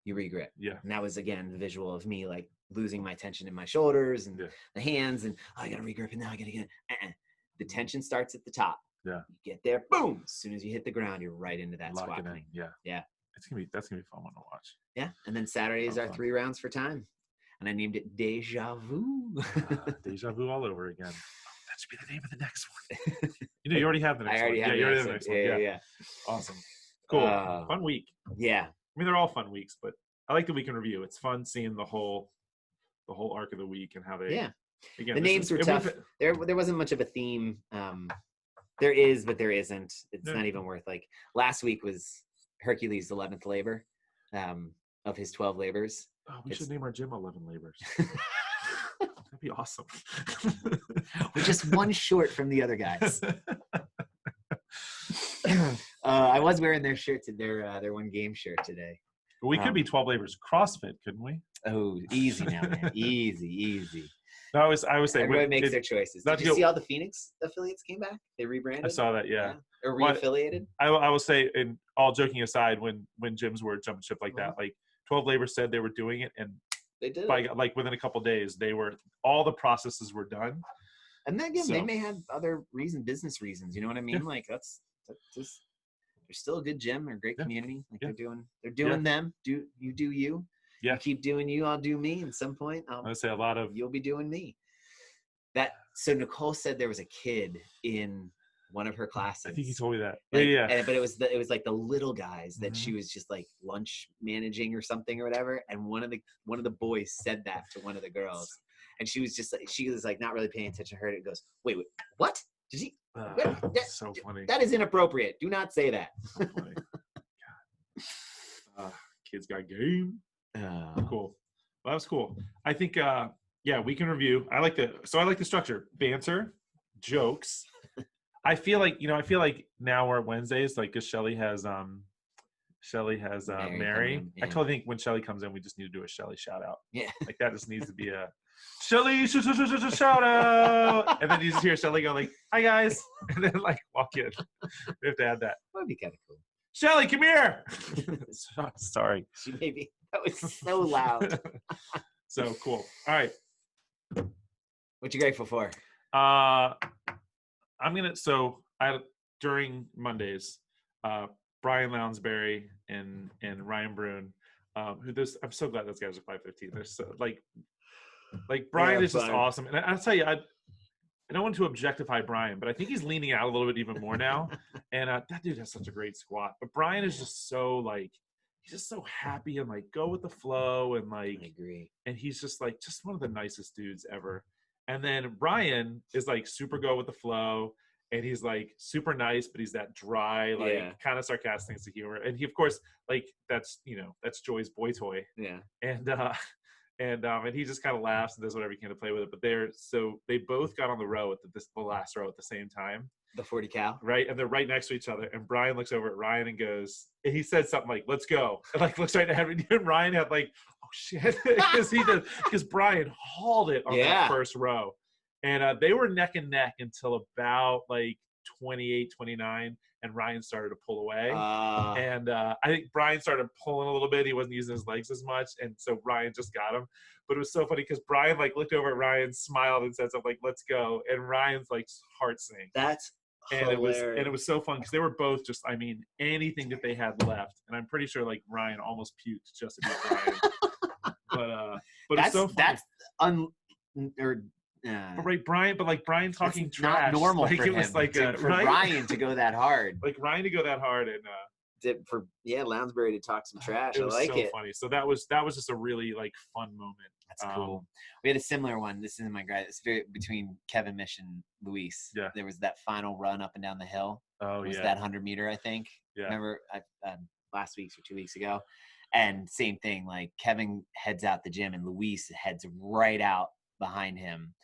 you regrip. Yeah. And that was, again, the visual of me like losing my tension in my shoulders and the hands and I got to regrip and now I got to get it. The tension starts at the top. Yeah. You get there, boom. As soon as you hit the ground, you're right into that squat clean. Yeah. Yeah. That's gonna be a fun one to watch. Yeah. And then Saturdays are 3 rounds for time. And I named it Deja Vu. Deja vu all over again. should be the name of the next one. You already have the next I already one. have You already the have the next next one. one. Yeah. Awesome. Cool. Fun week. Yeah. I mean, they're all fun weeks, but I like the week in review. It's fun seeing the whole arc of the week and how they. Yeah. Again, the names were tough. There wasn't much of a theme. There is, but there isn't. It's not even worth last week was Hercules' 11th labor of his 12 labors. Oh, we should name our gym 11 labors. That'd be awesome. We're just one short from the other guys. I was wearing their shirt, their one game shirt today. But we could be 12 labors CrossFit, couldn't we? Oh, easy now, man. Easy. No, I was saying everybody makes their choices. Did you see all the Phoenix affiliates came back? They rebranded. I saw that, yeah. Or reaffiliated. I will say, and all joking aside, when gyms were jumping ship like that, 12 Labor said they were doing it, and they did. Within a couple of days, all the processes were done. And then again, they may have other business reasons. You know what I mean? Yeah. That's just. They're still a good gym. They're a great community. They're doing them. Do you. Yeah. You keep doing you, I'll do me. And some point, I'll say you'll be doing me. So Nicole said there was a kid in one of her classes. I think he told me that. But it was like the little guys that she was just like lunch managing or something or whatever. And one of the boys said that to one of the girls, and she was not really paying attention. Heard it, goes, wait, what? Did he? That's so funny. That is inappropriate. Do not say that. So funny. Kids got game. Cool. Well, that was cool. I think, we can review. I like the structure. Banter, jokes. I feel like now we're at Wednesdays, because Shelly has Mary. Yeah. I totally think when Shelly comes in, we just need to do a Shelly shout out. Yeah. That just needs to be a Shelly shout out. And then you just hear Shelly go hi guys. And then walk in. We have to add that. That would be kind of cool. Shelly, come here. Sorry. That was so loud. So cool. All right. What you grateful for? During Mondays, Brian Lounsbury and Ryan Brune, I'm so glad those guys are 5'15". They're so Brian is just awesome. And I'll tell you, I don't want to objectify Brian, but I think he's leaning out a little bit even more now. And that dude has such a great squat. But Brian is just so he's just so happy and go with the flow and I agree. And he's just just one of the nicest dudes ever. And then Brian is super go with the flow, and he's super nice, but he's that dry, kind of sarcastic sense of humor. And he, of course, that's Joy's boy toy. Yeah. And he just kind of laughs and does whatever he can to play with it. But they both got on the row at the last row at the same time. The 40 cal. Right. And they're right next to each other. And Brian looks over at Ryan and goes, and he said something let's go. And looks right ahead. And Ryan had oh shit. Because Brian hauled it on that first row. And they were neck and neck until about 28, 29. And Ryan started to pull away. And I think Brian started pulling a little bit. He wasn't using his legs as much. And so Ryan just got him. But it was so funny because Brian looked over at Ryan, smiled, and said something let's go. And Ryan's heart sank. That's hilarious. It was so fun because they were both just, anything that they had left. And I'm pretty sure Ryan almost puked just to beat Brian. But it's so funny. But Brian talking it's trash. Not normal for it him. Was for Ryan to go that hard. Ryan to go that hard and for Lounsbury to talk some trash. It was so it. funny. So that was just a really fun moment. That's cool. We had a similar one. This isn't my guy. It's between Kevin Mish and Luis. Yeah. There was that final run up and down the hill. Oh, it was that 100-meter, I think. Yeah. Remember last week or 2 weeks ago? And same thing. Kevin heads out the gym and Luis heads right out behind him.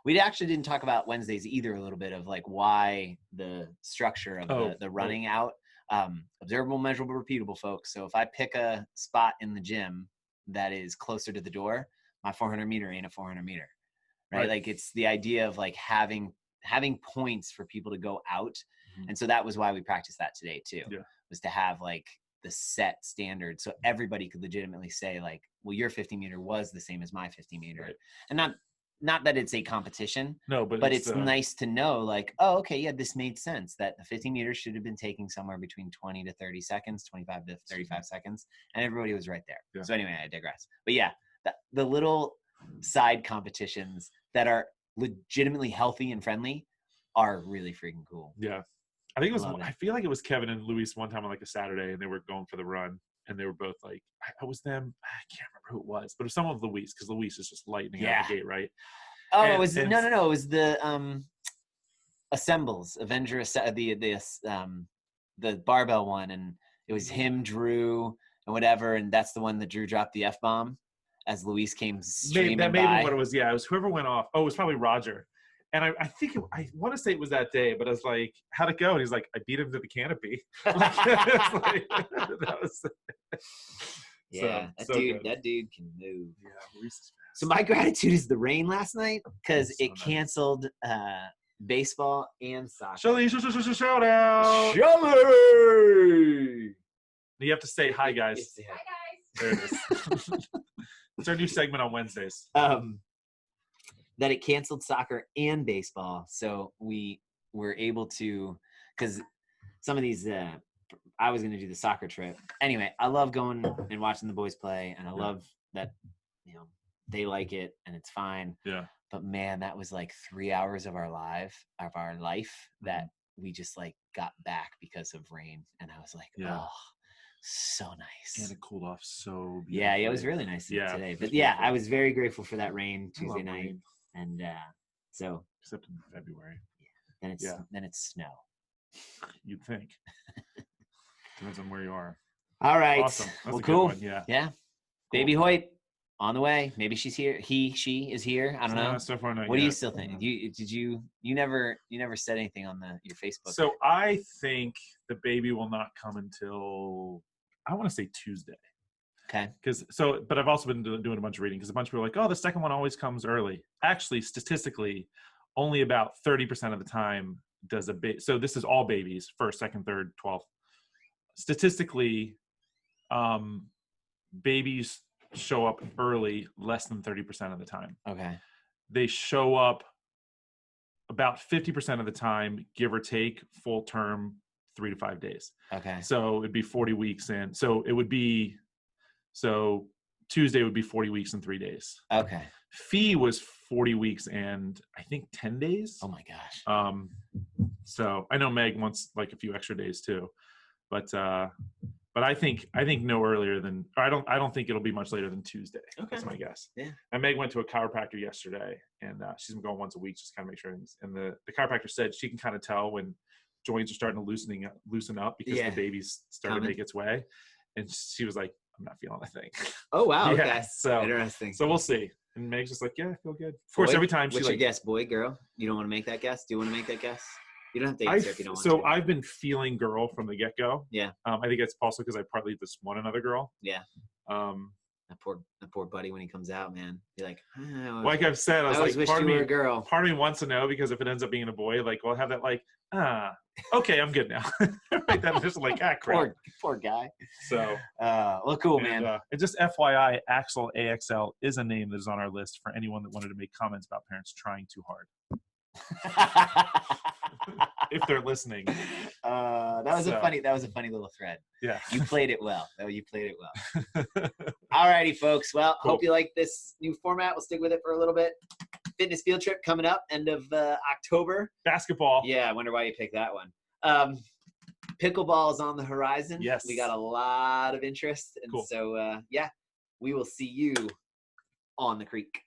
We actually didn't talk about Wednesdays either. A little bit of why the structure of the running out. Observable, measurable, repeatable, folks. So if I pick a spot in the gym that is closer to the door, my 400 meter ain't a 400 meter, right? It's the idea of having points for people to go out. Mm-hmm. And so that was why we practiced that today too, was to have the set standard. So everybody could legitimately say well, your 50 meter was the same as my 50 meter. Right. And not that it's a competition. No, but it's nice to know oh, okay, yeah, this made sense that the 50 meters should have been taking somewhere between 20 to 30 seconds, 25 to 35 seconds. And everybody was right there. Yeah. So anyway, I digress. But yeah, the little side competitions that are legitimately healthy and friendly are really freaking cool. Yeah. I think it was, Love it. I feel like it was Kevin and Luis one time on like a Saturday, and they were going for the run, and they were both like, I was them. I can't remember who it was, but it was someone with Luis, because Luis is just lightning out the gate, right? Oh, And- it was and- no. It was the Assembles, the barbell one, and it was him, Drew, and whatever, and that's the one that Drew dropped the F-bomb as Luis came streaming that may have by. been what it was. Yeah, it was whoever went off. Oh, it was probably Roger. And I think I want to say it was that day, but I was like, "How'd it go?" And he's like, "I beat him to the canopy." That was. Yeah, so good. that dude can move. Yeah, Luis is fast. So my gratitude is the rain last night, because So it nice. canceled baseball and soccer. Shout out. Shelly! You have to say hi, guys. Yes, yeah. There it is. It's our new segment on Wednesdays. That it canceled soccer and baseball, so we were able to, because some of these I was going to do the soccer trip anyway. I love going and watching the boys play, and I love that they like it and it's fine. Yeah. But man, that was like 3 hours of our life that we just like got back because of rain, and I was like, oh, so nice. And it cooled off so beautifully. Yeah, it was really nice today. But yeah, I was very grateful for that rain Tuesday night. Rain. And so Except in February. then it's snow. You'd think. Depends on where you are. All right. Awesome. That's Well, a good cool. one. Yeah. Yeah. Cool. Baby Hoyt on the way. Maybe she's here. She is here. I don't know. So far, not What do yet. you still think? You never said anything on your Facebook. So I think the baby will not come until, I want to say Tuesday. Okay. But I've also been doing a bunch of reading, because a bunch of people are like, oh, the second one always comes early. Actually, statistically, only about 30% of the time does a baby. So this is all babies, first, second, third, 12th. Statistically, babies show up early less than 30% of the time. Okay. They show up about 50% of the time, give or take, full term, 3 to 5 days. Okay. So it'd be 40 weeks in. So Tuesday would be 40 weeks and 3 days. Okay. Fee was 40 weeks and I think 10 days. Oh my gosh. So I know Meg wants like a few extra days too, but I think no earlier than, or I don't think it'll be much later than Tuesday. Okay. That's my guess. Yeah. And Meg went to a chiropractor yesterday, and she's been going once a week, just kind of make sure. And the chiropractor said she can kind of tell when joints are starting to loosen up because the baby's starting to make its way. And she was like, I'm not feeling a thing. Oh wow. Yeah, Okay. so interesting. So we'll see. And Meg's just like, yeah, I feel good. Of course, every time she's what's like, your guess, boy, girl? You don't want to make that guess? Do you want to make that guess? You don't have to answer if you don't want to. So I've been feeling girl from the get-go. Yeah. I think it's also because I partly just want another girl. Yeah. That poor buddy when he comes out, man. You're like, like I've said, I was like, wish you were a girl. Part of me wants to know, because if it ends up being a boy, like we'll have that like, okay, I'm good now. Right, then just like, crap. Poor guy. So well, cool, man. And just FYI, Axel AXL is a name that is on our list for anyone that wanted to make comments about parents trying too hard. If they're listening. That was a funny little thread. Yeah. You played it well. All righty, folks. Well, Cool. Hope you like this new format. We'll stick with it for a little bit. Fitness field trip coming up end of October. Basketball. Yeah, I wonder why you picked that one. Pickleball is on the horizon. Yes. We got a lot of interest. And Cool. so, we will see you on the creek.